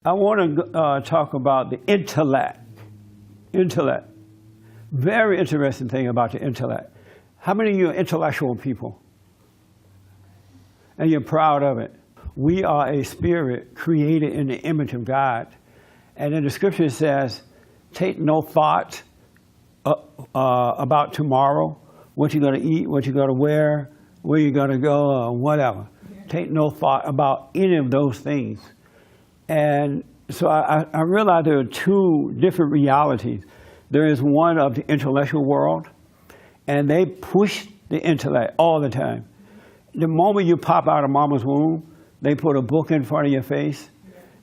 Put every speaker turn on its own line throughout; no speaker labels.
I want to talk about the intellect. Intellect. Very interesting thing about the intellect. How many of you are intellectual people? And you're proud of it. We are a spirit created in the image of God. And then the scripture says, take no thought about tomorrow, what you're going to eat, what you're going to wear, where you're going to go, or whatever. Take no thought about any of those things. And so I realized there are two different realities. There is one of the intellectual world, and they push the intellect all the time. The moment you pop out of mama's womb, they put a book in front of your face.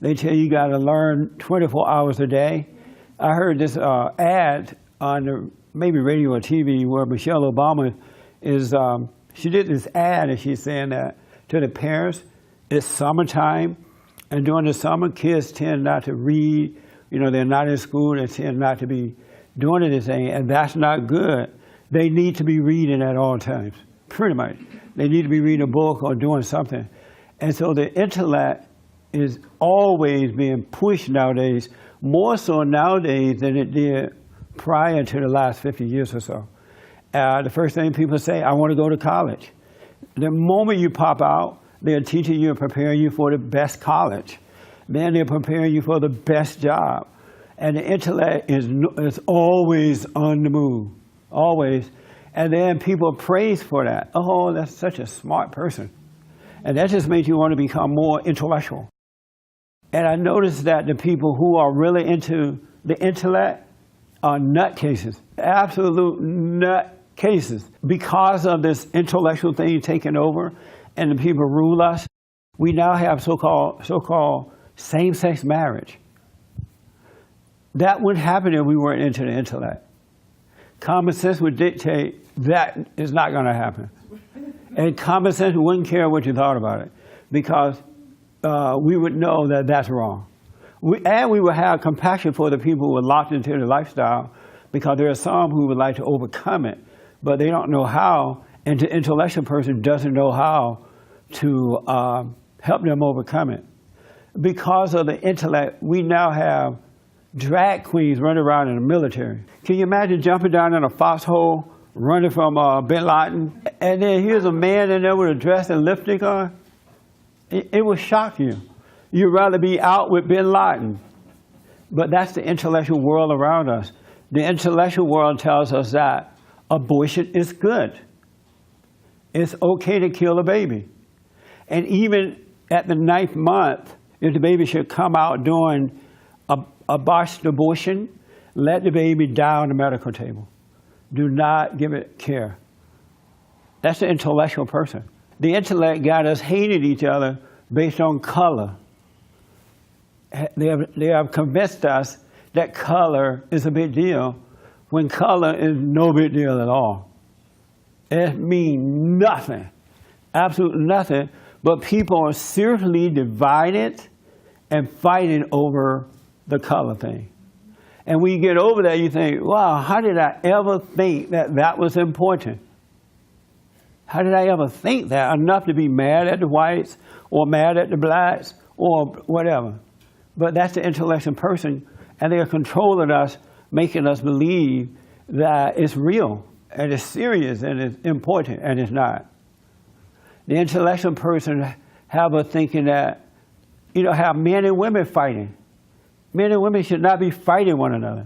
They tell you got to learn 24 hours a day. I heard this ad on the, maybe radio or TV where Michelle Obama is, she did this ad and she's saying that to the parents, it's summertime, and during the summer, kids tend not to read. You know, they're not in school, they tend not to be doing anything, and that's not good. They need to be reading at all times, pretty much. They need to be reading a book or doing something. And so the intellect is always being pushed nowadays, more so nowadays than it did prior to the last 50 years or so. The first thing people say, I want to go to college. The moment you pop out, they're teaching you and preparing you for the best college. Then they're preparing you for the best job. And the intellect is always on the move, always. And then people praise for that. Oh, that's such a smart person. And that just makes you want to become more intellectual. And I noticed that the people who are really into the intellect are nutcases, absolute nutcases. Because of this intellectual thing taking over and the people rule us, we now have so-called same-sex marriage. That wouldn't happen if we weren't into the intellect. Common sense would dictate that is not going to happen. And common sense wouldn't care what you thought about it, because we would know that that's wrong. And we would have compassion for the people who are locked into the lifestyle, because there are some who would like to overcome it, but they don't know how, and the intellectual person doesn't know how to help them overcome it. Because of the intellect, we now have drag queens running around in the military. Can you imagine jumping down in a foxhole, running from Bin Laden, and then here's a man in there with a dress and lipstick on? It will shock you. You'd rather be out with Bin Laden. But that's the intellectual world around us. The intellectual world tells us that abortion is good. It's okay to kill a baby. And even at the 9th month, if the baby should come out doing a botched abortion, let the baby die on the medical table. Do not give it care. That's the intellectual person. The intellect got us hating each other based on color. They have convinced us that color is a big deal, when color is no big deal at all. It means nothing, absolutely nothing, but people are seriously divided and fighting over the color thing. And when you get over that, you think, wow, how did I ever think that that was important? How did I ever think that? Enough to be mad at the whites or mad at the blacks or whatever. But that's the intellectual person, and they are controlling us, making us believe that it's real and it's serious and it's important, and it's not. The intellectual person have a thinking that, have men and women fighting. Men and women should not be fighting one another,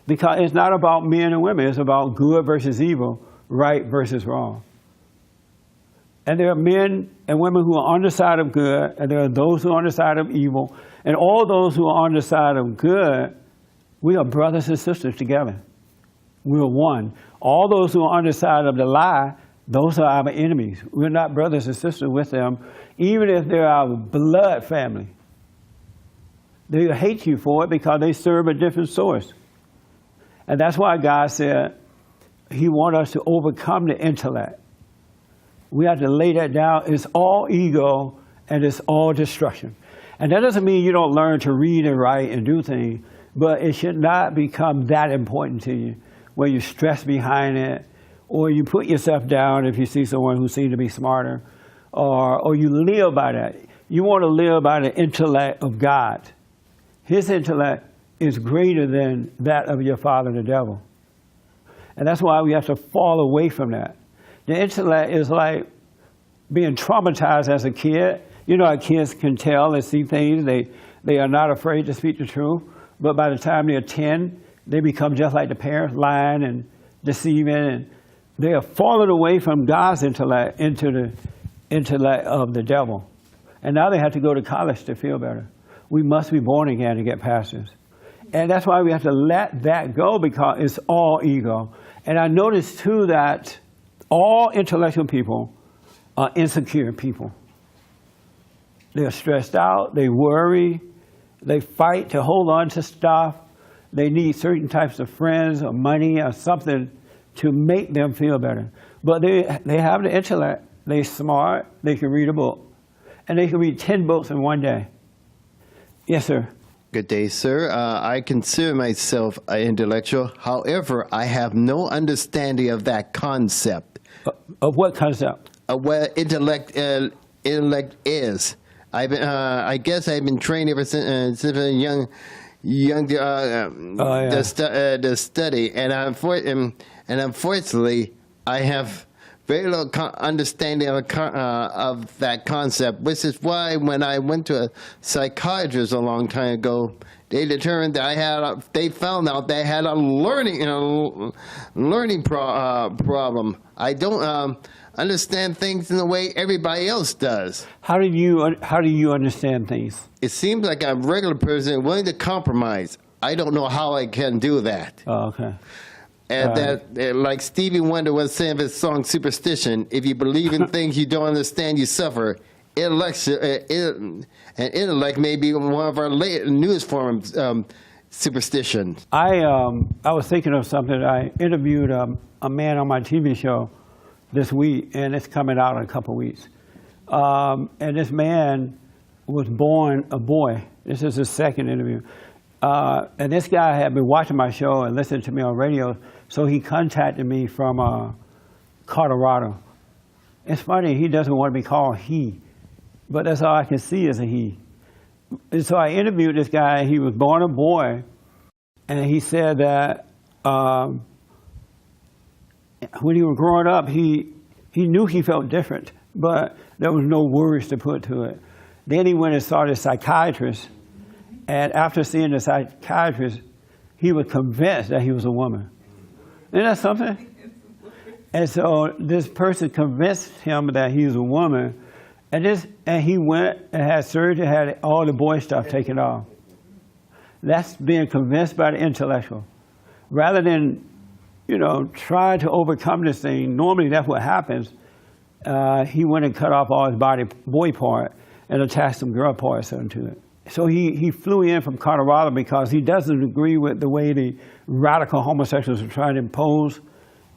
because it's not about men and women. It's about good versus evil, right versus wrong. And there are men and women who are on the side of good, and there are those who are on the side of evil. And all those who are on the side of good, we are brothers and sisters together. We are one. All those who are on the side of the lie, those are our enemies. We're not brothers and sisters with them, even if they're our blood family. They hate you for it because they serve a different source. And that's why God said He wants us to overcome the intellect. We have to lay that down. It's all ego and it's all destruction. And that doesn't mean you don't learn to read and write and do things, but it should not become that important to you, where you stress behind it, or you put yourself down if you see someone who seems to be smarter, or you live by that. You want to live by the intellect of God. his intellect is greater than that of your father, the devil. And that's why we have to fall away from that. The intellect is like being traumatized as a kid. You know how kids can tell and see things. They are not afraid to speak the truth. But by the time they're 10, they become just like the parents, lying and deceiving. And they have fallen away from God's intellect into the intellect of the devil. And now they have to go to college to feel better. We must be born again to get past this. And that's why we have to let that go, because it's all ego. And I noticed too that all intellectual people are insecure people. They're stressed out, they worry, they fight to hold on to stuff. They need certain types of friends or money or something to make them feel better. But they have the intellect, they're smart, they can read a book. And they can read 10 books in one day. Yes, sir.
Good day, sir. I consider myself an intellectual. However, I have no understanding of that concept.
Of what concept?
Of what intellect is. I guess I've been trained ever since a young to study, and unfortunately, I have very little understanding of that concept, which is why when I went to a psychiatrist a long time ago, they determined that they found out they had a learning problem. I don't understand things in the way everybody else does.
How do you understand things?
It seems like I'm a regular person willing to compromise. I don't know how I can do that.
Oh, okay.
And like Stevie Wonder was saying in his song Superstition, if you believe in things you don't understand, you suffer. Intellect may be one of our newest forms of superstition. I
was thinking of something. I interviewed a man on my TV show this week, and it's coming out in a couple of weeks. And this man was born a boy. This is his second interview. And this guy had been watching my show and listening to me on radio, so he contacted me from Colorado. It's funny, he doesn't want to be called he, but that's all I can see is a he. And so I interviewed this guy. He was born a boy, and he said that when he was growing up, he knew he felt different, but there was no words to put to it. Then he went and saw the psychiatrist, and after seeing the psychiatrist, he was convinced that he was a woman. Isn't that something? And so this person convinced him that he was a woman, and he went and had surgery, had all the boy stuff taken off. That's being convinced by the intellectual. Rather than, try to overcome this thing, normally that's what happens. He went and cut off all his body boy part and attached some girl parts onto it. So he flew in from Colorado because he doesn't agree with the way the radical homosexuals are trying to impose,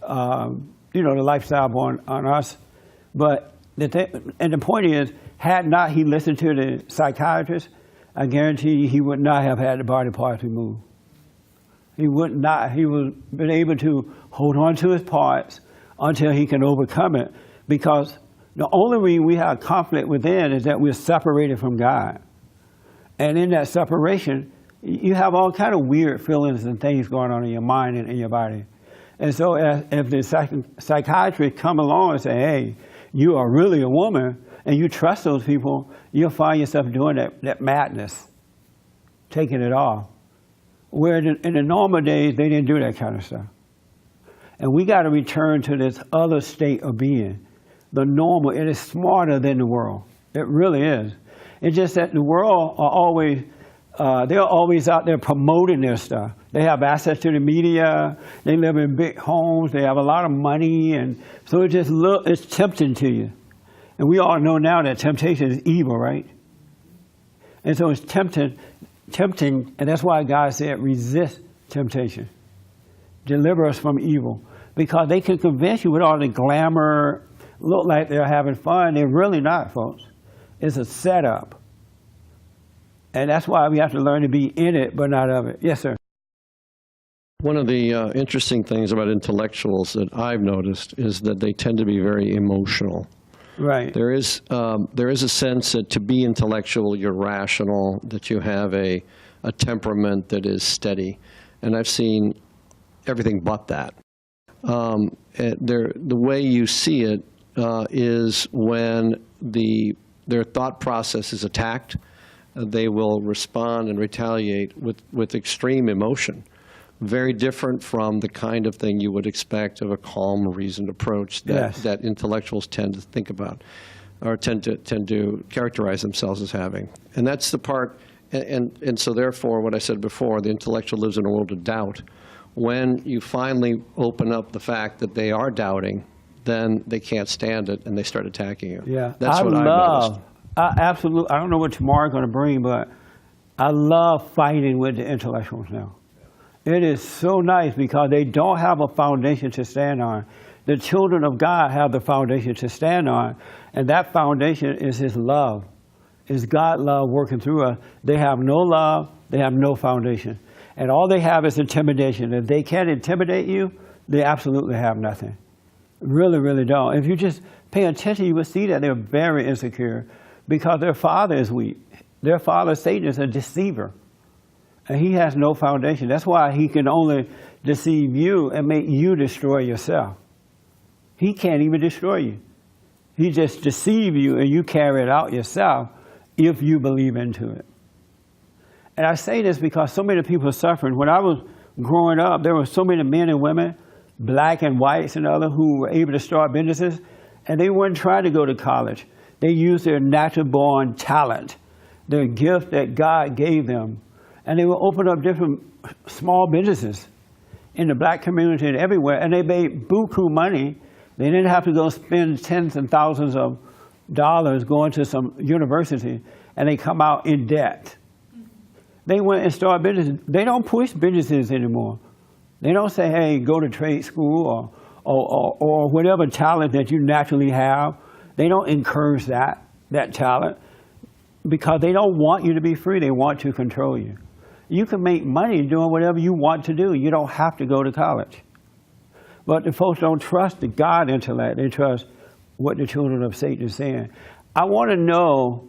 the lifestyle on us. But the point is, had not he listened to the psychiatrist, I guarantee you he would not have had the body parts removed. He would not. He would have been able to hold on to his parts until he can overcome it. Because the only reason we have conflict within is that we're separated from God. And in that separation, you have all kind of weird feelings and things going on in your mind and in your body. And so if the psychiatrist come along and say, hey, you are really a woman, and you trust those people, you'll find yourself doing that madness, taking it off. Where in the normal days, they didn't do that kind of stuff. And we got to return to this other state of being. The normal, it is smarter than the world. It really is. It's just that the world they're always out there promoting their stuff. They have access to the media. They live in big homes. They have a lot of money. And so it's tempting to you. And we all know now that temptation is evil, right? And so it's tempting, and that's why God said, resist temptation. Deliver us from evil. Because they can convince you with all the glamour, look like they're having fun. They're really not, folks. It's a setup. And that's why we have to learn to be in it, but not of it. Yes, sir.
One of the interesting things about intellectuals that I've noticed is that they tend to be very emotional.
Right.
There is a sense that to be intellectual, you're rational, that you have a a temperament that is steady. And I've seen everything but that. The way you see it is when their thought process is attacked, they will respond and retaliate with extreme emotion. Very different from the kind of thing you would expect of a calm, reasoned approach that intellectuals tend to think about, or tend to characterize themselves as having. And that's the part, and so therefore, what I said before, the intellectual lives in a world of doubt. When you finally open up the fact that they are doubting, then they can't stand it and they start attacking you.
Yeah,
That's what I've noticed.
Absolutely. I don't know what tomorrow's going to bring, but I love fighting with the intellectuals now. It is so nice because they don't have a foundation to stand on. The children of God have the foundation to stand on, and that foundation is His love. Is God love working through us. They have no love, they have no foundation. And all they have is intimidation. If they can't intimidate you, they absolutely have nothing. Really, really don't. If you just pay attention, you will see that they're very insecure because their father is weak. Their father, Satan, is a deceiver. And he has no foundation. That's why he can only deceive you and make you destroy yourself. He can't even destroy you. He just deceives you and you carry it out yourself if you believe into it. And I say this because so many people are suffering. When I was growing up, there were so many men and women, black and whites and other, who were able to start businesses, and they weren't trying to go to college. They used their natural-born talent, their gift that God gave them, and they would open up different small businesses in the black community and everywhere, and they made buku money. They didn't have to go spend tens and thousands of dollars going to some university, and they come out in debt. They went and started businesses. They don't push businesses anymore. They don't say, hey, go to trade school or whatever talent that you naturally have. They don't encourage that talent because they don't want you to be free. They want to control you. You can make money doing whatever you want to do. You don't have to go to college. But the folks don't trust the God intellect. They trust what the children of Satan is saying. I want to know,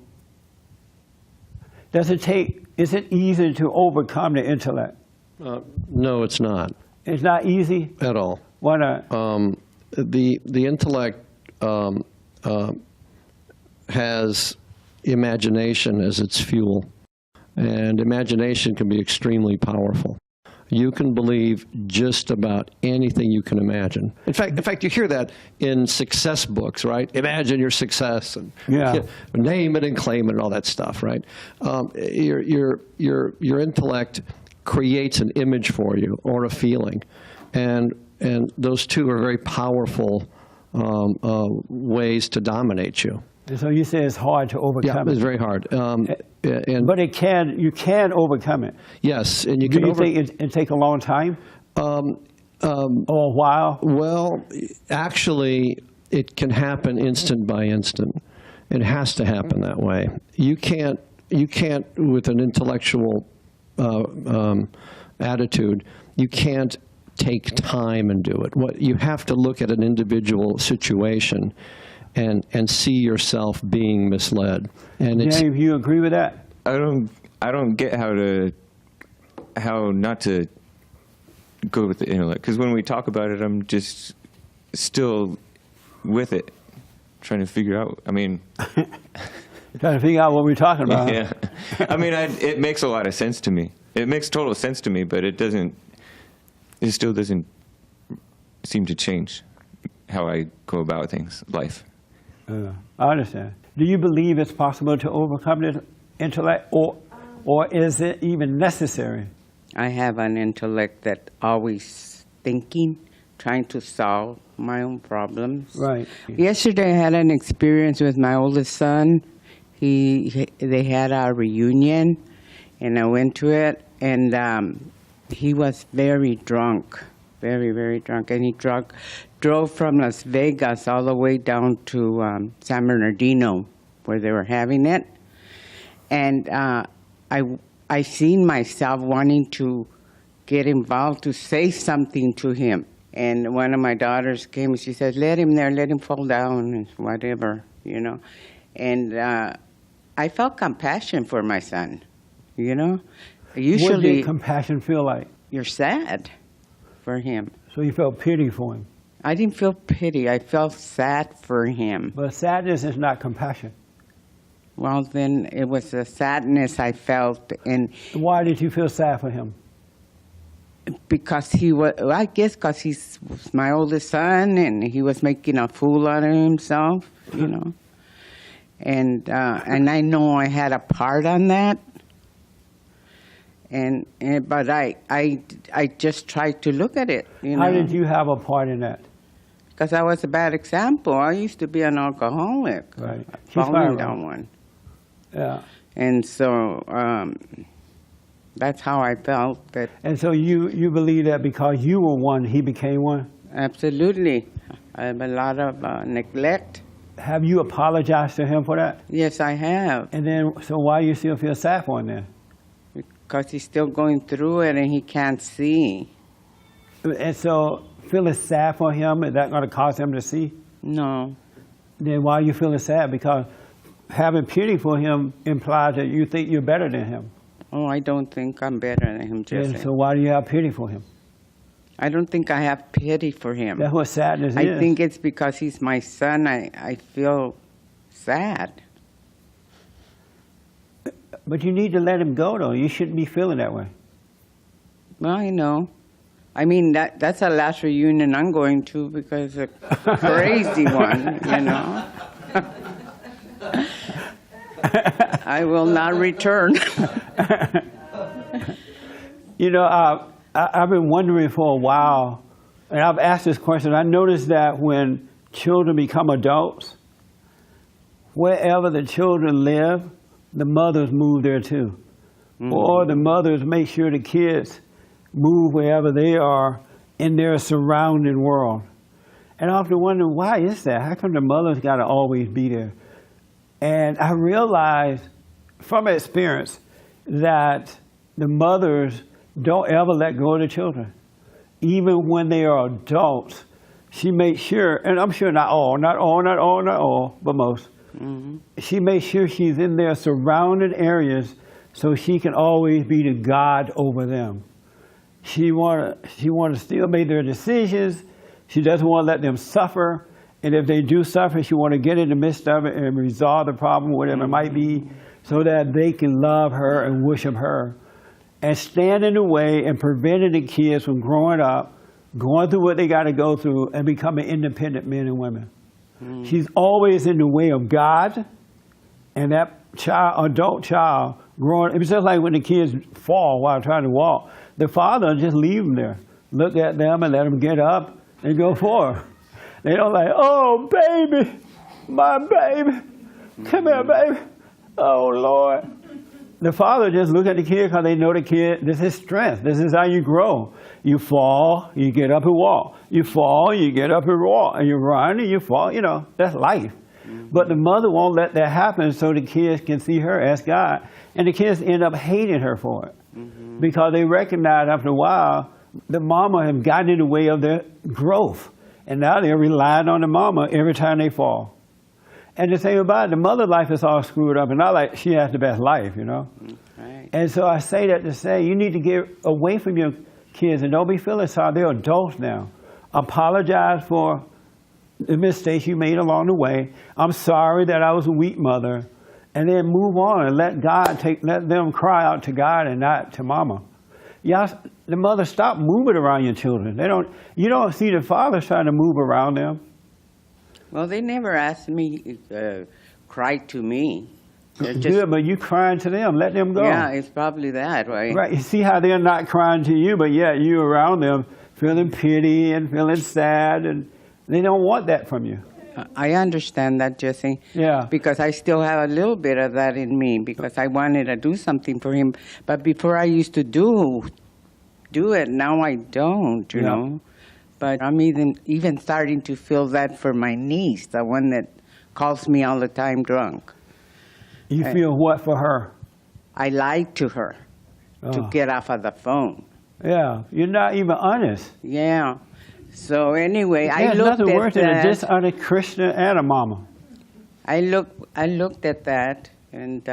is it easy to overcome the intellect?
No, it's not.
It's not easy?
At all.
Why not?
The intellect has imagination as its fuel, and imagination can be extremely powerful. You can believe just about anything you can imagine. In fact, you hear that in success books, right? Imagine your success and name it and claim it and all that stuff, right? Your intellect creates an image for you or a feeling, and those two are very powerful ways to dominate you.
And so you say it's hard to overcome.
Yeah, it's very hard.
But you can overcome it.
Yes, and you
Do
can.
You think it take a long time? Or a while?
Well, actually, it can happen instant by instant. It has to happen that way. You can't with an intellectual attitude, you can't take time and do it. What you have to look at an individual situation and see yourself being misled. And
James, you agree with that?
I don't get how not to go with the intellect, because when we talk about it, I'm just still with it, trying to figure out. I mean,
trying to figure out what we're talking about.
Yeah, I mean, it makes a lot of sense to me. It makes total sense to me, but it still doesn't seem to change how I go about things, life.
I understand. Do you believe it's possible to overcome the intellect, or is it even necessary?
I have an intellect that always thinking, trying to solve my own problems.
Right.
Yesterday I had an experience with my oldest son. They had a reunion, and I went to it, and he was very drunk, very, very drunk, and he drove from Las Vegas all the way down to San Bernardino, where they were having it. And I seen myself wanting to get involved, to say something to him. And one of my daughters came and she said, let him there, let him fall down, and whatever, you know. And I felt compassion for my son, you know.
What
Usually,
did compassion feel like?
you're sad for him.
So you felt pity for him.
I didn't feel pity. I felt sad for him.
But sadness is not compassion.
Well, then it was the sadness I felt, and
Why did you feel sad for him?
because he was, I guess, because he's my oldest son, and he was making a fool out of himself, you know. And I know I had a part on that. But I just tried to look at it, you know.
How did you have a part in that?
Because I was a bad example. I used to be an alcoholic.
Right. She's
Falling
fine.
down one.
Yeah.
And so that's how I felt. That
And so you believe that because you were one, he became one?
absolutely, I have a lot of neglect.
Have you apologized to him for that?
Yes, I have.
And then, so why you still feel sad for him then?
Because he's still going through it and he can't see.
And so, feeling sad for him, is that going to cause him to see?
No.
Then why are you feeling sad? Because having pity for him implies that you think you're better than him.
Oh, I don't think I'm better than him, Jesse.
And so why do you have pity for him?
I don't think I have pity for him.
That's what sadness is.
I think it's because he's my son. I feel sad.
But you need to let him go, though. You shouldn't be feeling that way.
Well, I know. I mean, that's the last reunion I'm going to because a crazy one, you know. I will not return.
You know, I've been wondering for a while, and I've asked this question. I noticed that when children become adults, wherever the children live, the mothers move there too. Mm-hmm. Or the mothers make sure the kids move wherever they are in their surrounding world. And I often wonder, why is that? How come the mothers got to always be there? And I realized from experience that the mothers don't ever let go of the children. Even when they are adults, she makes sure, and I'm sure not all, but most, mm-hmm. She makes sure she's in their surrounding areas so she can always be the God over them. She want to still make their decisions. She doesn't want to let them suffer. And if they do suffer, she want to get in the midst of it and resolve the problem, whatever it might be, so that they can love her and worship her. And stand in the way and preventing the kids from growing up, going through what they got to go through, and becoming independent men and women. Mm. She's always in the way of God, and that adult child growing. It's just like when the kids fall while trying to walk. The father just leave them there, look at them and let them get up and go forward. They don't like, oh baby, my baby, come here, baby. Oh Lord. The father just look at the kid because they know the kid, this is strength. This is how you grow. You fall, you get up and walk. You fall, you get up and walk. And you run and you fall, you know, that's life. Mm-hmm. But the mother won't let that happen so the kids can see her as God. And the kids end up hating her for it. Mm-hmm. Because they recognize after a while, the mama has gotten in the way of their growth. And now they're relying on the mama every time they fall. And the thing about it, the mother life is all screwed up, and not like she has the best life, you know. Right. And so I say that to say you need to get away from your kids and don't be feeling sorry. They're adults now. Apologize for the mistakes you made along the way. I'm sorry that I was a weak mother, and then move on and let them cry out to God and not to mama. Y'all, the mother, stop moving around your children. You don't see the fathers trying to move around them.
Well, they never asked me, cry to me.
Just, good, but you crying to them. Let them go.
Yeah, it's probably that, right?
Right. You see how they're not crying to you, but yet you around them feeling pity and feeling sad, and they don't want that from you.
I understand that, Jesse.
Yeah.
Because I still have a little bit of that in me because I wanted to do something for him. But before I used to do it, now I don't, you know. But I'm even starting to feel that for my niece, the one that calls me all the time drunk.
You feel what for her?
I lied to her to get off of the phone.
Yeah, you're not even honest.
Yeah. So anyway,
I looked at that. There's nothing worse than a dishonest Christian and a mama.
I looked at that, and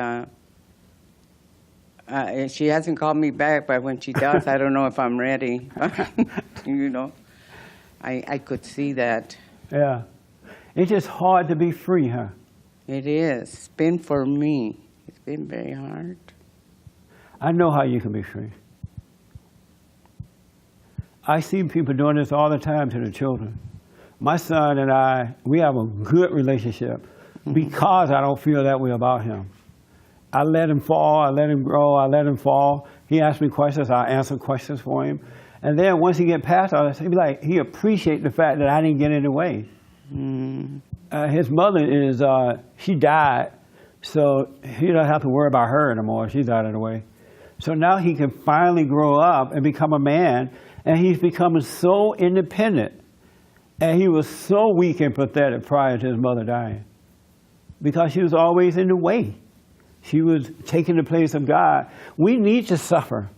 She hasn't called me back, but when she does, I don't know if I'm ready. You know, I could see that.
Yeah. It's just hard to be free, huh?
It is. It's been for me. It's been very hard.
I know how you can be free. I see people doing this all the time to their children. My son and I, we have a good relationship because I don't feel that way about him. I let him fall, I let him grow, I let him fall. He asks me questions, I answer questions for him. And then once he get past all this, he appreciate the fact that I didn't get in the way. His mother is, she died, so he doesn't have to worry about her anymore. She's out of the way. So now he can finally grow up and become a man, and he's becoming so independent. And he was so weak and pathetic prior to his mother dying because she was always in the way. She was taking the place of God. We need to suffer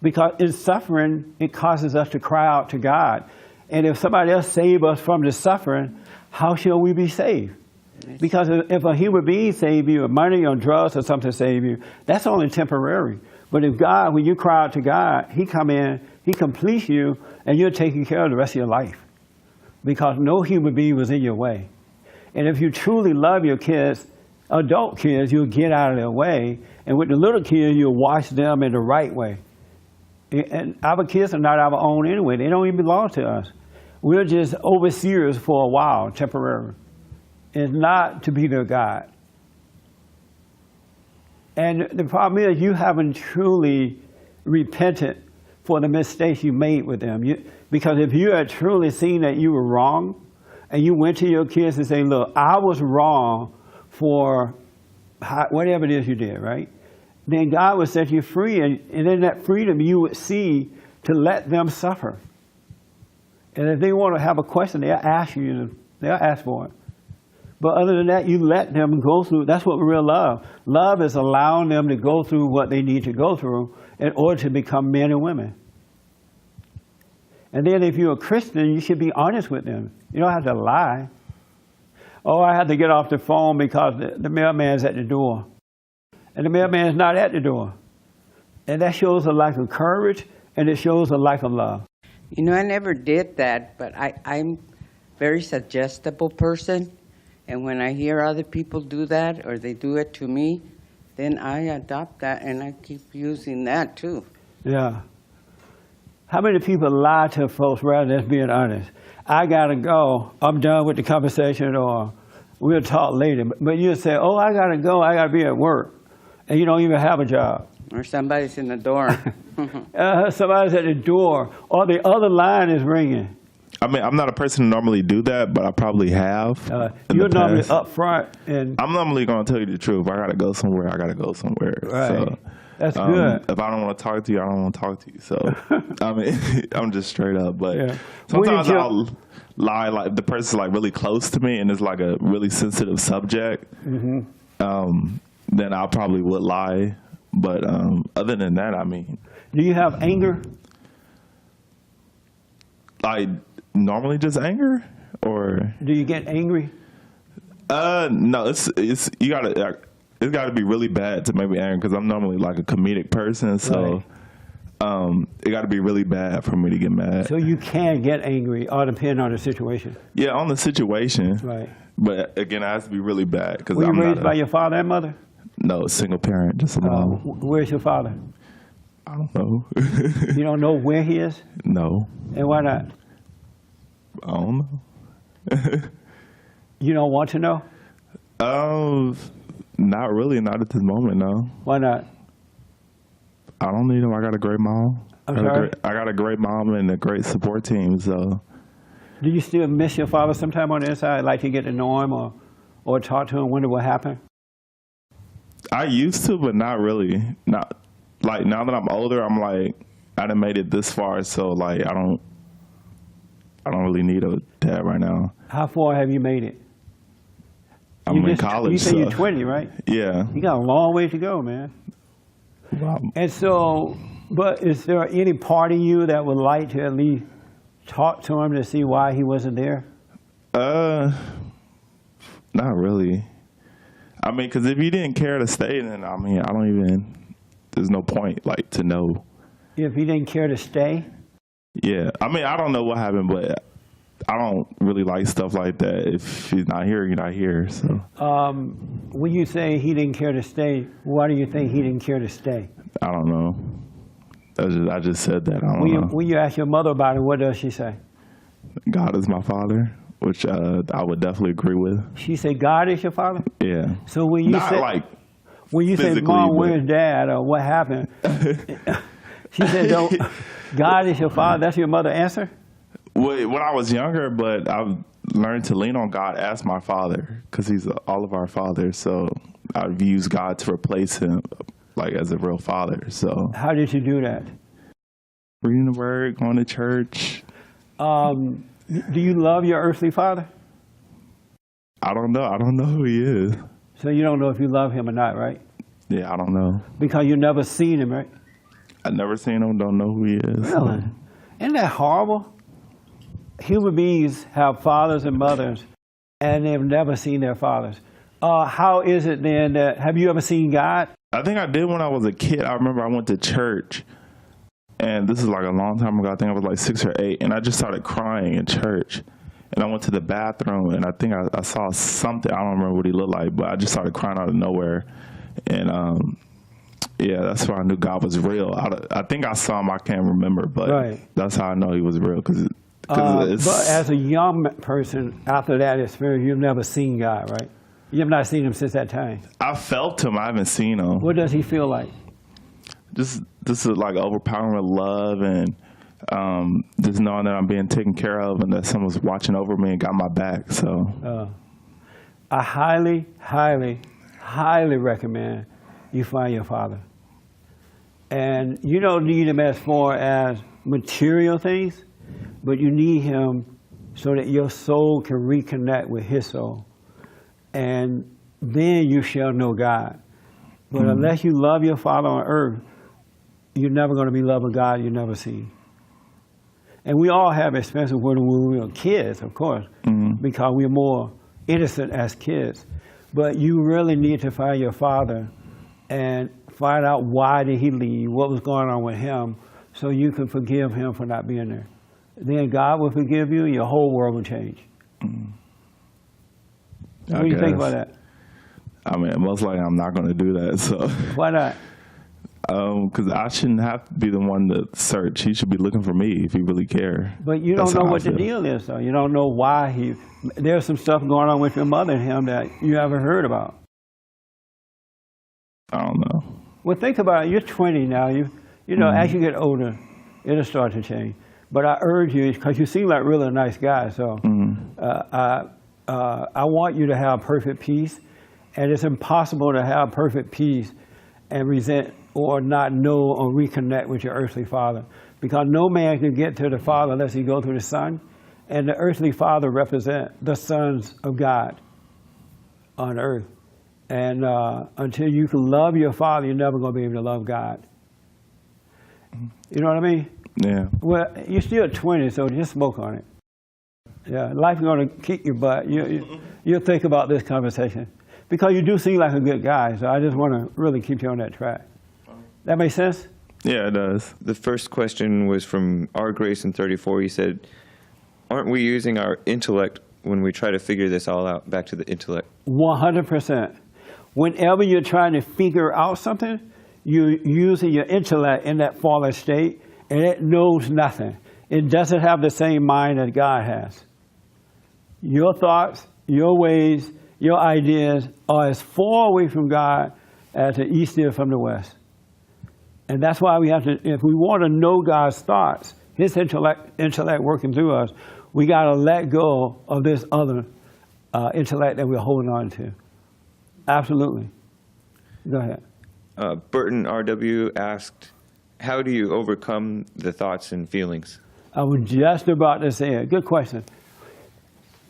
because in suffering, it causes us to cry out to God. And if somebody else saves us from the suffering, how shall we be saved? Because if a human being saves you, or money or drugs or something save you, that's only temporary. But if God, when you cry out to God, He come in, He completes you, and you're taking care of the rest of your life. Because no human being was in your way. And if you truly love your kids, adult kids, you'll get out of their way. And with the little kids, you'll watch them in the right way. And our kids are not our own anyway. They don't even belong to us. We're just overseers for a while, temporarily. It's not to be their God. And the problem is you haven't truly repented for the mistakes you made with them. Because if you had truly seen that you were wrong, and you went to your kids and say, look, I was wrong for whatever it is you did, right? Then God would set you free, and in that freedom you would see to let them suffer. And if they want to have a question, they'll ask you, they'll ask for it. But other than that, you let them go through. That's what real love. Love is allowing them to go through what they need to go through in order to become men and women. And then if you're a Christian, you should be honest with them. You don't have to lie. Oh, I had to get off the phone because the mailman's at the door. And the mailman's not at the door. And that shows a lack of courage, and it shows a lack of love.
You know, I never did that, but I'm a very suggestible person. And when I hear other people do that, or they do it to me, then I adopt that, and I keep using that too.
Yeah. How many people lie to folks rather than being honest? I got to go. I'm done with the conversation, or we'll talk later. But you say, oh, I got to go. I got to be at work. And you don't even have a job.
Or somebody's in the door.
Somebody's at the door, or the other line is ringing.
I mean, I'm not a person to normally do that, but I probably have.
You're normally up front. And
I'm normally going to tell you the truth. I got to go somewhere. I got to go somewhere.
Right.
So,
that's good.
If I don't want to talk to you, I don't want to talk to you. So, I mean, I'm just straight up. But
Yeah.
sometimes I'll lie, like the person's like really close to me and it's like a really sensitive subject. Then I probably would lie. But other than that, I mean.
Do you have anger?
Like normally just anger, or
Do you get angry?
no, it's you gotta it's gotta be really bad to make me angry because I'm normally like a comedic person, so it gotta be really bad for me to get mad.
So you can get angry, all depending on the situation.
Yeah, on the situation,
Right.
but again, it has to be really bad because
Were you
I'm
raised
not
by your father and mother?
no single parent, just a mom.
Where's your father?
I don't know.
You don't know where he is?
No,
And why not?
I don't know.
You don't want to know?
Not really, not at this moment. No,
Why not?
I don't need him. I got a great mom.
I'm sorry?
I got a great mom and a great support team. So,
Do you still miss your father sometime on the inside, like to get to know him or talk to him, wonder what happened?
I used to, but not really. Not like now that I'm older, I'm like I done made it this far, so like I don't really need a dad right now.
How far have you made it?
I'm in college.
You say
so.
you're 20, right?
Yeah.
You got a long way to go, man.
Wow.
And so, but is there any part of you that would like to at least talk to him to see why he wasn't there?
Not really. I mean, because if you didn't care to stay, then I mean, I don't even. there's no point, like, to know.
If he didn't care to stay?
Yeah. I mean, I don't know what happened, but I don't really like stuff like that. If he's not here, you're not here. So
When you say he didn't care to stay, why do you think he didn't care to stay?
I don't know. I just said that. I don't know.
When you ask your mother about it, what does she say?
God is my father, which I would definitely agree with.
She said, God is your father?
Yeah.
So when you
Not
say,
like
when you say,
physically,
Mom,
but-
where's Dad, or what happened? She said, no, God is your father. That's your mother answer?
When I was younger, but I've learned to lean on God as my father because he's all of our fathers. So I've used God to replace him, like, as a real father. So
How did you do that?
reading the word, going to church.
Do you love your earthly father?
I don't know. I don't know who he is.
So you don't know if you love him or not, right?
Yeah, I don't know.
Because you've never seen him, right?
I've never seen him. Don't know who he is.
Really? Isn't that horrible? Human beings have fathers and mothers, and they've never seen their fathers. How is it then that, have you ever seen God?
I think I did when I was a kid. I remember I went to church, and this is like a long time ago. I think I was like 6 or 8, and I just started crying in church. And I went to the bathroom, and I think I saw something. I don't remember what he looked like, but I just started crying out of nowhere. And yeah, that's why I knew God was real. I think I saw him. I can't remember, but
Right.
that's how I know he was real.
But as a young person, after that experience, you've never seen God, right? You've not seen him since that time.
I felt him. I haven't seen him.
What does he feel like?
This is like overpowering love and just knowing that I'm being taken care of and that someone's watching over me and got my back. So
I highly, highly, highly recommend you find your father. And you don't need him as far as material things, but you need him so that your soul can reconnect with his soul. And then you shall know God. But unless you love your Father on earth, you're never going to be loving God you never seen. And we all have experiences when we were kids, of course, because we're more innocent as kids. But you really need to find your Father and find out why did he leave, what was going on with him, so you can forgive him for not being there. Then God will forgive you, your whole world will change. What do you think about that?
I mean, most likely I'm not going to do that. So
Why not?
because I shouldn't have to be the one to search. He should be looking for me if he really care.
But you
That's
don't know
how I
what the
feel.
deal is, though. You don't know why he. There's some stuff going on with your mother and him that you haven't heard about.
I don't know.
Well, think about it. You're 20 now. You know, as you get older, it'll start to change. But I urge you, because you seem like really a nice guy, so I want you to have perfect peace. And it's impossible to have perfect peace and resent or not know or reconnect with your earthly father. Because no man can get to the Father unless he go through the Son. And the earthly father represent the sons of God on earth. And until you can love your father, you're never going to be able to love God. You know what I mean?
Yeah.
Well, you're still 20, so just smoke on it. Yeah, life's going to kick your butt. You'll think about this conversation. Because you do seem like a good guy, so I just want to really keep you on that track. That make sense?
Yeah, it does.
The first question was from R. Grayson 34. He said, aren't we using our intellect when we try to figure this all out? Back to the intellect.
100%. Whenever you're trying to figure out something, you're using your intellect in that fallen state, and it knows nothing. It doesn't have the same mind that God has. Your thoughts, your ways, your ideas are as far away from God as the east is from the west. And that's why we have to, if we want to know God's thoughts, his intellect working through us, we got to let go of this other intellect that we're holding on to. Absolutely. Go ahead.
Burton R.W. asked, how do you overcome the thoughts and feelings?
I was just about to say it. Good question.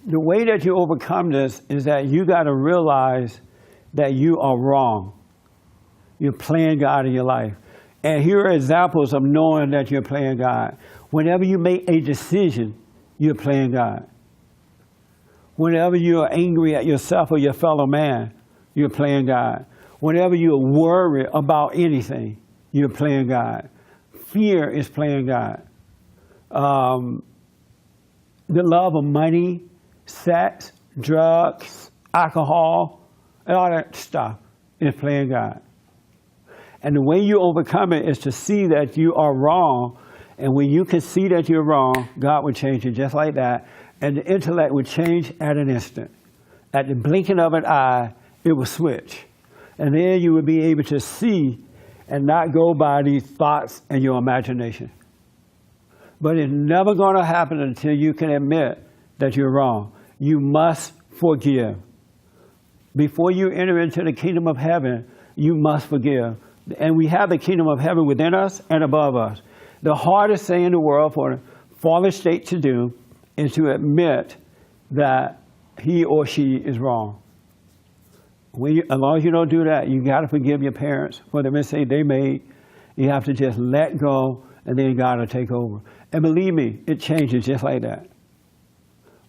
The way that you overcome this is that you got to realize that you are wrong. You're playing God in your life. And here are examples of knowing that you're playing God. Whenever you make a decision, you're playing God. Whenever you are angry at yourself or your fellow man, you're playing God. Whenever you're worried about anything, you're playing God. Fear is playing God. The love of money, sex, drugs, alcohol, and all that stuff is playing God. And the way you overcome it is to see that you are wrong. And when you can see that you're wrong, God will change it just like that. And the intellect would change at an instant. At the blinking of an eye, it will switch. And then you will be able to see and not go by these thoughts and your imagination. But it's never going to happen until you can admit that you're wrong. You must forgive. Before you enter into the kingdom of heaven, you must forgive. And we have the kingdom of heaven within us and above us. The hardest thing in the world for the fallen state to do is to admit that he or she is wrong. As long as you don't do that, you got to forgive your parents for the mistake they made. You have to just let go, and then God will take over. And believe me, it changes just like that.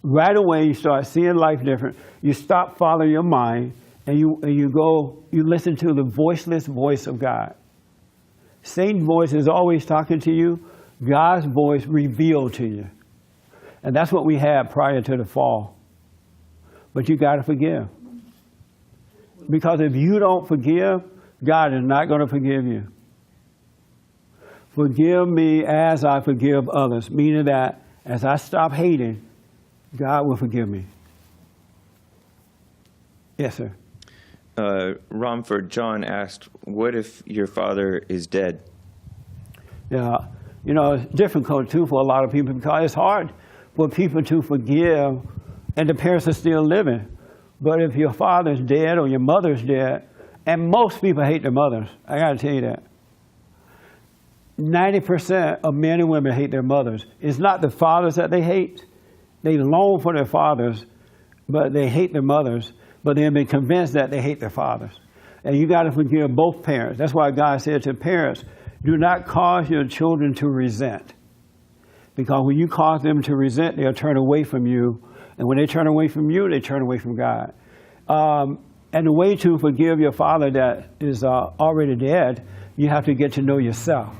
Right away, you start seeing life different. You stop following your mind, and you listen to the voiceless voice of God. Satan's voice is always talking to you. God's voice revealed to you. And that's what we had prior to the fall. But you got to forgive. Because if you don't forgive, God is not going to forgive you. Forgive me as I forgive others, meaning that as I stop hating, God will forgive me. Yes, sir.
Romford, John asked, what if your father is dead?
Yeah, it's difficult too for a lot of people because it's hard for people to forgive and the parents are still living. But if your father's dead or your mother's dead, and most people hate their mothers, I got to tell you that. 90% of men and women hate their mothers. It's not the fathers that they hate. They long for their fathers, but they hate their mothers. But they've been convinced that they hate their fathers. And you got to forgive both parents. That's why God said to parents, do not cause your children to resent. Because when you cause them to resent, they'll turn away from you. And when they turn away from you, they turn away from God. And the way to forgive your father that is already dead, you have to get to know yourself.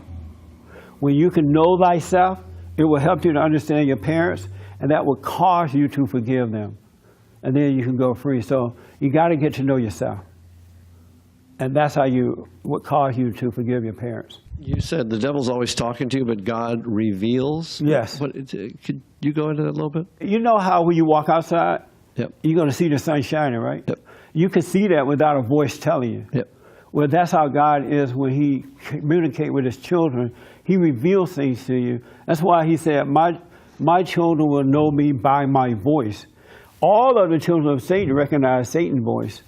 When you can know thyself, it will help you to understand your parents, and that will cause you to forgive them. And then you can go free. So you got to get to know yourself. And that's how what cause you to forgive your parents.
You said the devil's always talking to you, but God reveals?
Yes.
Could you go into that a little bit?
You know how when you walk outside,
Yep.
you're going to see the sun shining, right?
Yep.
You can see that without a voice telling you.
Yep.
Well, that's how God is when he communicates with his children. He reveals things to you. That's why he said, my children will know me by my voice. All of the children of Satan recognize Satan's voice.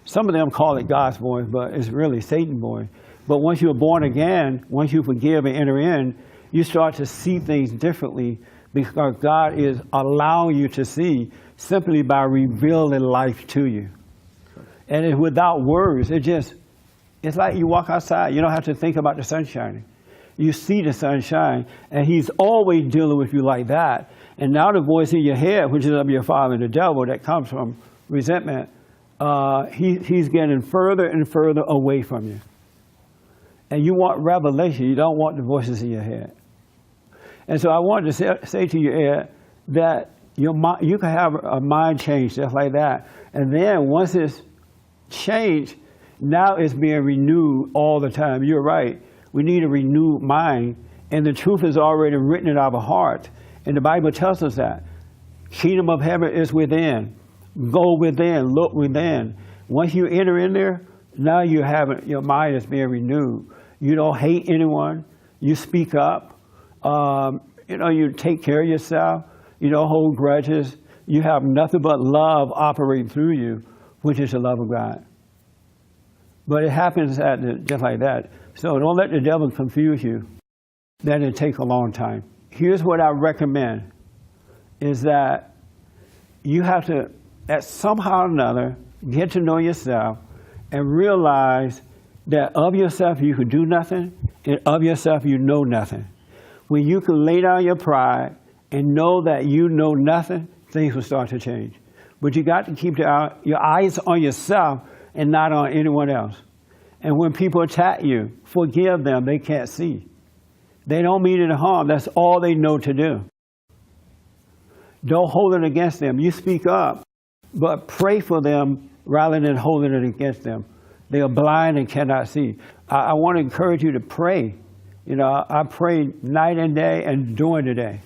Some of them call it God's voice, but it's really Satan's voice. But once you're born again, once you forgive and enter in, you start to see things differently because God is allowing you to see simply by revealing life to you. And it's without words. It's like you walk outside. You don't have to think about the sun shining. You see the sun shine, and he's always dealing with you like that. And now the voice in your head, which is of your father, the devil, that comes from resentment, he's getting further and further away from you. And you want revelation. You don't want the voices in your head. And so I wanted to say to you, Ed, that you can have a mind change just like that. And then once it's changed, now it's being renewed all the time. You're right. We need a renewed mind. And the truth is already written in our heart. And the Bible tells us that. Kingdom of heaven is within. Go within. Look within. Once you enter in there, now your mind is being renewed. You don't hate anyone. You speak up. You take care of yourself. You don't hold grudges. You have nothing but love operating through you, which is the love of God. But it happens just like that. So don't let the devil confuse you. That it'll take a long time. Here's what I recommend, is that you have to, at somehow or another, get to know yourself and realize that of yourself you can do nothing, and of yourself you know nothing. When you can lay down your pride and know that you know nothing, things will start to change. But you got to keep your eyes on yourself and not on anyone else. And when people attack you, forgive them. They can't see. They don't mean any harm. That's all they know to do. Don't hold it against them. You speak up, but pray for them rather than holding it against them. They are blind and cannot see. I want to encourage you to pray. You know, I pray night and day and during the day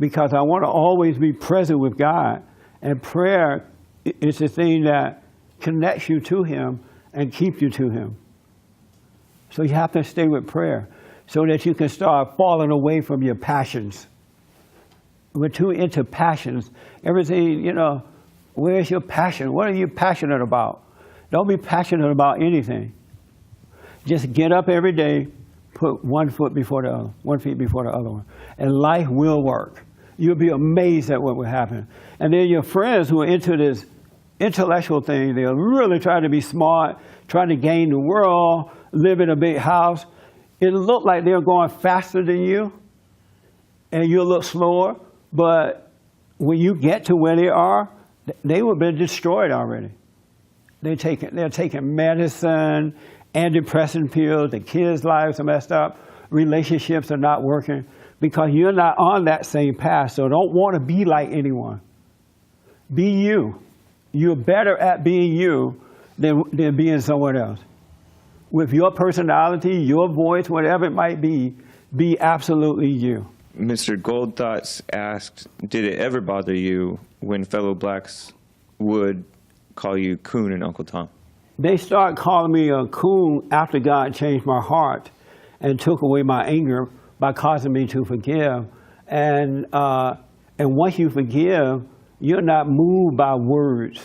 because I want to always be present with God. And prayer is the thing that connects you to Him and keeps you to Him. So you have to stay with prayer so that you can start falling away from your passions. We're too into passions. Everything, you know, where's your passion? What are you passionate about? Don't be passionate about anything. Just get up every day, put 1 foot before the other, 1 feet before the other one, and life will work. You'll be amazed at what will happen. And then your friends who are into this intellectual thing, they're really trying to be smart, trying to gain the world, live in a big house. It'll look like they're going faster than you, and you'll look slower. But when you get to where they are, they will have been destroyed already. They're taking medicine, antidepressant pills, the kids' lives are messed up, relationships are not working because you're not on that same path. So don't want to be like anyone. Be you. You're better at being you than being someone else. With your personality, your voice, whatever it might be absolutely you.
Mr. Gold Thoughts asked, did it ever bother you when fellow blacks would call you Coon and Uncle Tom?
They started calling me a coon after God changed my heart and took away my anger by causing me to forgive. And once you forgive, you're not moved by words.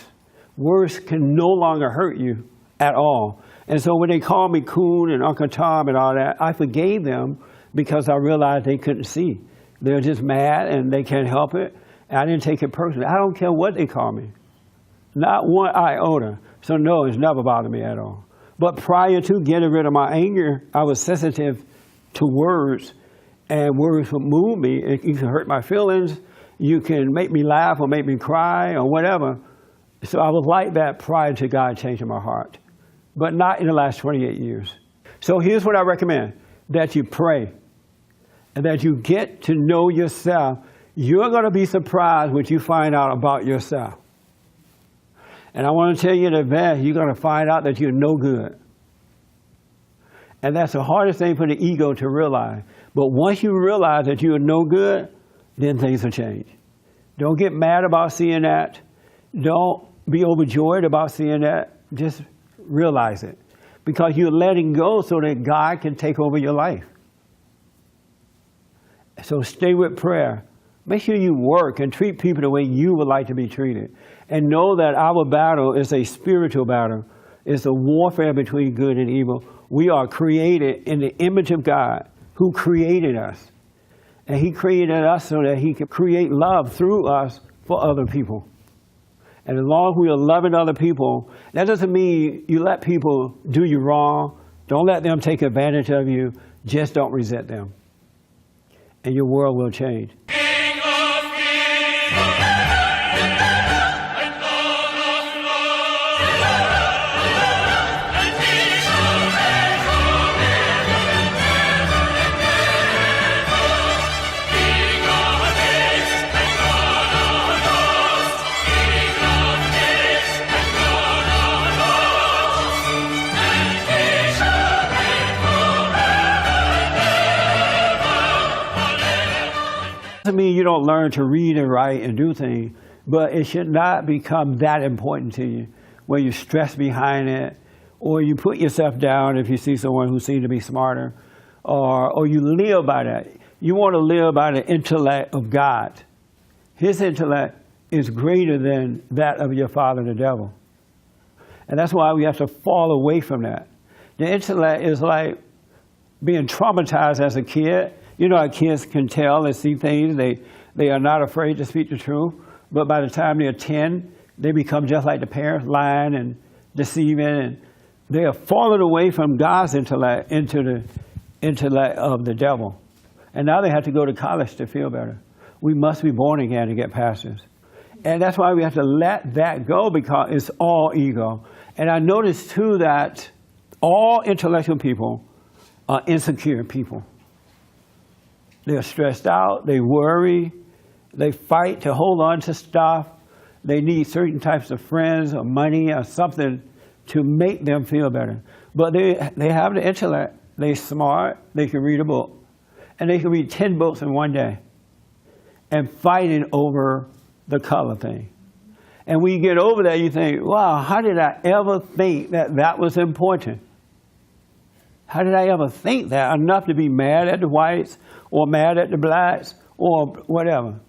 Words can no longer hurt you at all. And so when they called me Coon and Uncle Tom and all that, I forgave them because I realized they couldn't see. They're just mad and they can't help it. And I didn't take it personally. I don't care what they call me. Not one iota. So no, it's never bothered me at all. But prior to getting rid of my anger, I was sensitive to words, and words would move me. You can hurt my feelings. You can make me laugh or make me cry or whatever. So I was like that prior to God changing my heart, but not in the last 28 years. So here's what I recommend, that you pray and that you get to know yourself. You're going to be surprised when you find out about yourself. And I want to tell you in advance, you're going to find out that you're no good. And that's the hardest thing for the ego to realize. But once you realize that you're no good, then things will change. Don't get mad about seeing that. Don't be overjoyed about seeing that. Just realize it. Because you're letting go so that God can take over your life. So stay with prayer. Make sure you work and treat people the way you would like to be treated. And know that our battle is a spiritual battle. It's a warfare between good and evil. We are created in the image of God, who created us. And He created us so that He can create love through us for other people. And as long as we are loving other people, that doesn't mean you let people do you wrong. Don't let them take advantage of you. Just don't resent them. And your world will change. Doesn't mean you don't learn to read and write and do things, but it should not become that important to you, where you stress behind it, or you put yourself down if you see someone who seems to be smarter, or you live by that. You want to live by the intellect of God. His intellect is greater than that of your father, the devil. And that's why we have to fall away from that. The intellect is like being traumatized as a kid. You know how kids can tell and see things. They are not afraid to speak the truth. But by the time they're 10, they become just like the parents, lying and deceiving. And they are falling away from God's intellect into the intellect of the devil. And now they have to go to college to feel better. We must be born again to get past this. And that's why we have to let that go, because it's all ego. And I noticed too that all intellectual people are insecure people. They're stressed out, they worry, they fight to hold on to stuff. They need certain types of friends or money or something to make them feel better. But they have the intellect, they're smart, they can read a book. And they can read 10 books in one day and fighting over the color thing. And when you get over that, you think, wow, how did I ever think that that was important? How did I ever think that? Enough to be mad at the whites or mad at the blacks or whatever.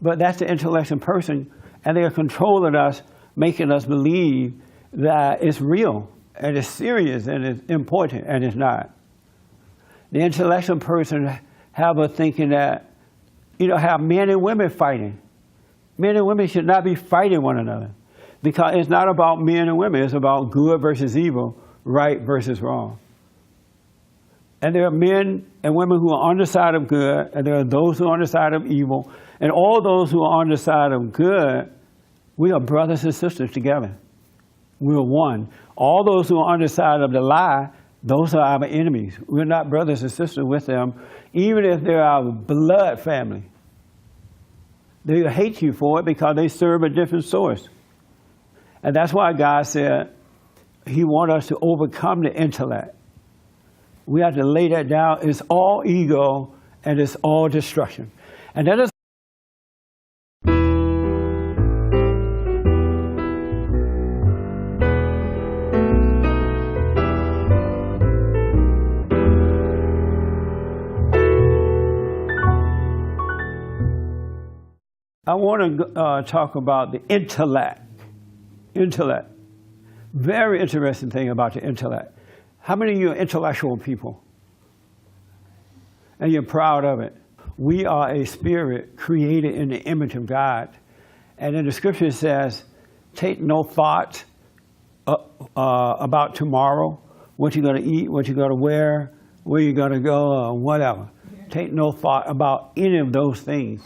But that's the intellectual person, and they are controlling us, making us believe that it's real and it's serious and it's important, and it's not. The intellectual person have a thinking that, have men and women fighting. Men and women should not be fighting one another, because it's not about men and women, it's about good versus evil, right versus wrong. And there are men and women who are on the side of good, and there are those who are on the side of evil. And all those who are on the side of good, we are brothers and sisters together. We are one. All those who are on the side of the lie, those are our enemies. We're not brothers and sisters with them, even if they're our blood family. They hate you for it because they serve a different source. And that's why God said He wants us to overcome the intellect. We have to lay that down. It's all ego and it's all destruction. And that is I want to talk about the intellect. Intellect. Very interesting thing about the intellect. How many of you are intellectual people? And you're proud of it. We are a spirit created in the image of God. And in the scripture it says, take no thought about tomorrow, what you're going to eat, what you're going to wear, where you're going to go, or whatever. Take no thought about any of those things.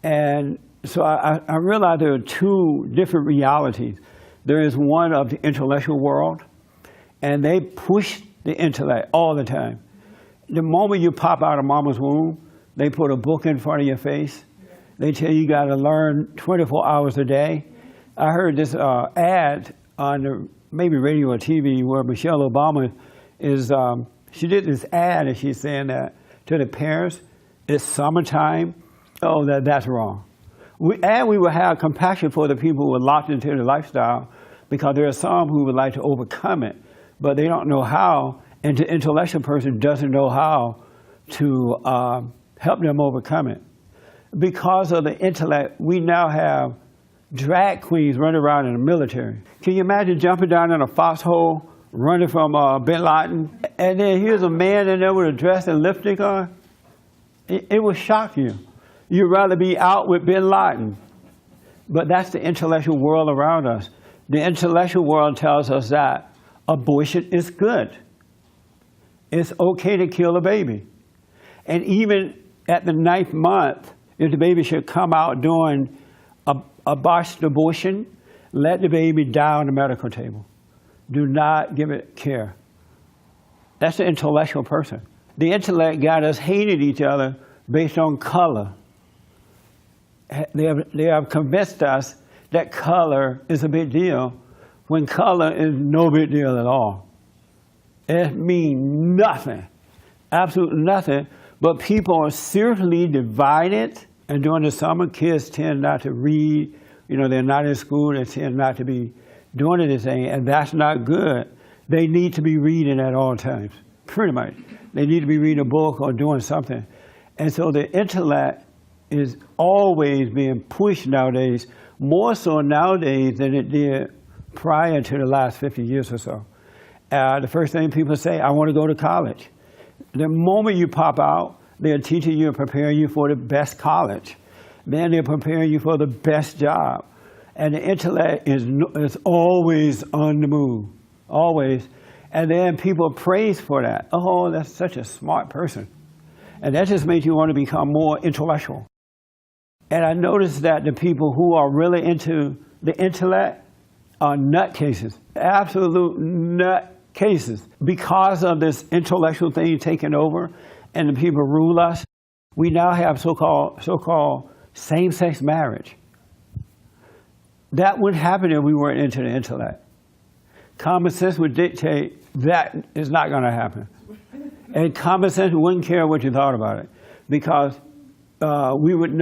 And so I realized there are two different realities. There is one of the intellectual world, and they push the intellect all the time. The moment you pop out of mama's womb, they put a book in front of your face. They tell you got to learn 24 hours a day. I heard this ad on maybe radio or TV where Michelle Obama is, she did this ad and she's saying that to the parents, it's summertime. Oh, that's wrong. We will have compassion for the people who are locked into the lifestyle, because there are some who would like to overcome it, but they don't know how, and the intellectual person doesn't know how to help them overcome it. Because of the intellect, we now have drag queens running around in the military. Can you imagine jumping down in a foxhole, running from Bin Laden, and then here's a man in there with a dress and lipstick on? It will shock you. You'd rather be out with Bin Laden. But that's the intellectual world around us. The intellectual world tells us that abortion is good. It's okay to kill a baby. And even at the 9th month, if the baby should come out doing a botched abortion, let the baby die on the medical table. Do not give it care. That's the intellectual person. The intellect got us hating each other based on color. They have convinced us that color is a big deal, when color is no big deal at all. It means nothing, absolutely nothing, but people are seriously divided, and during the summer, kids tend not to read. They're not in school, they tend not to be doing anything, and that's not good. They need to be reading at all times, pretty much. They need to be reading a book or doing something. And so the intellect is always being pushed nowadays, more so nowadays than it did prior to the last 50 years or so. The first thing people say, I want to go to college. The moment you pop out, they're teaching you and preparing you for the best college. Then they're preparing you for the best job. And the intellect is always on the move, always. And then people praise for that. Oh, that's such a smart person. And that just makes you want to become more intellectual. And I noticed that the people who are really into the intellect are nutcases, absolute cases. Because of this intellectual thing taking over and the people rule us, we now have so-called same-sex marriage. That wouldn't happen if we weren't into the intellect. Common sense would dictate that is not going to happen. And common sense wouldn't care what you thought about it, because we would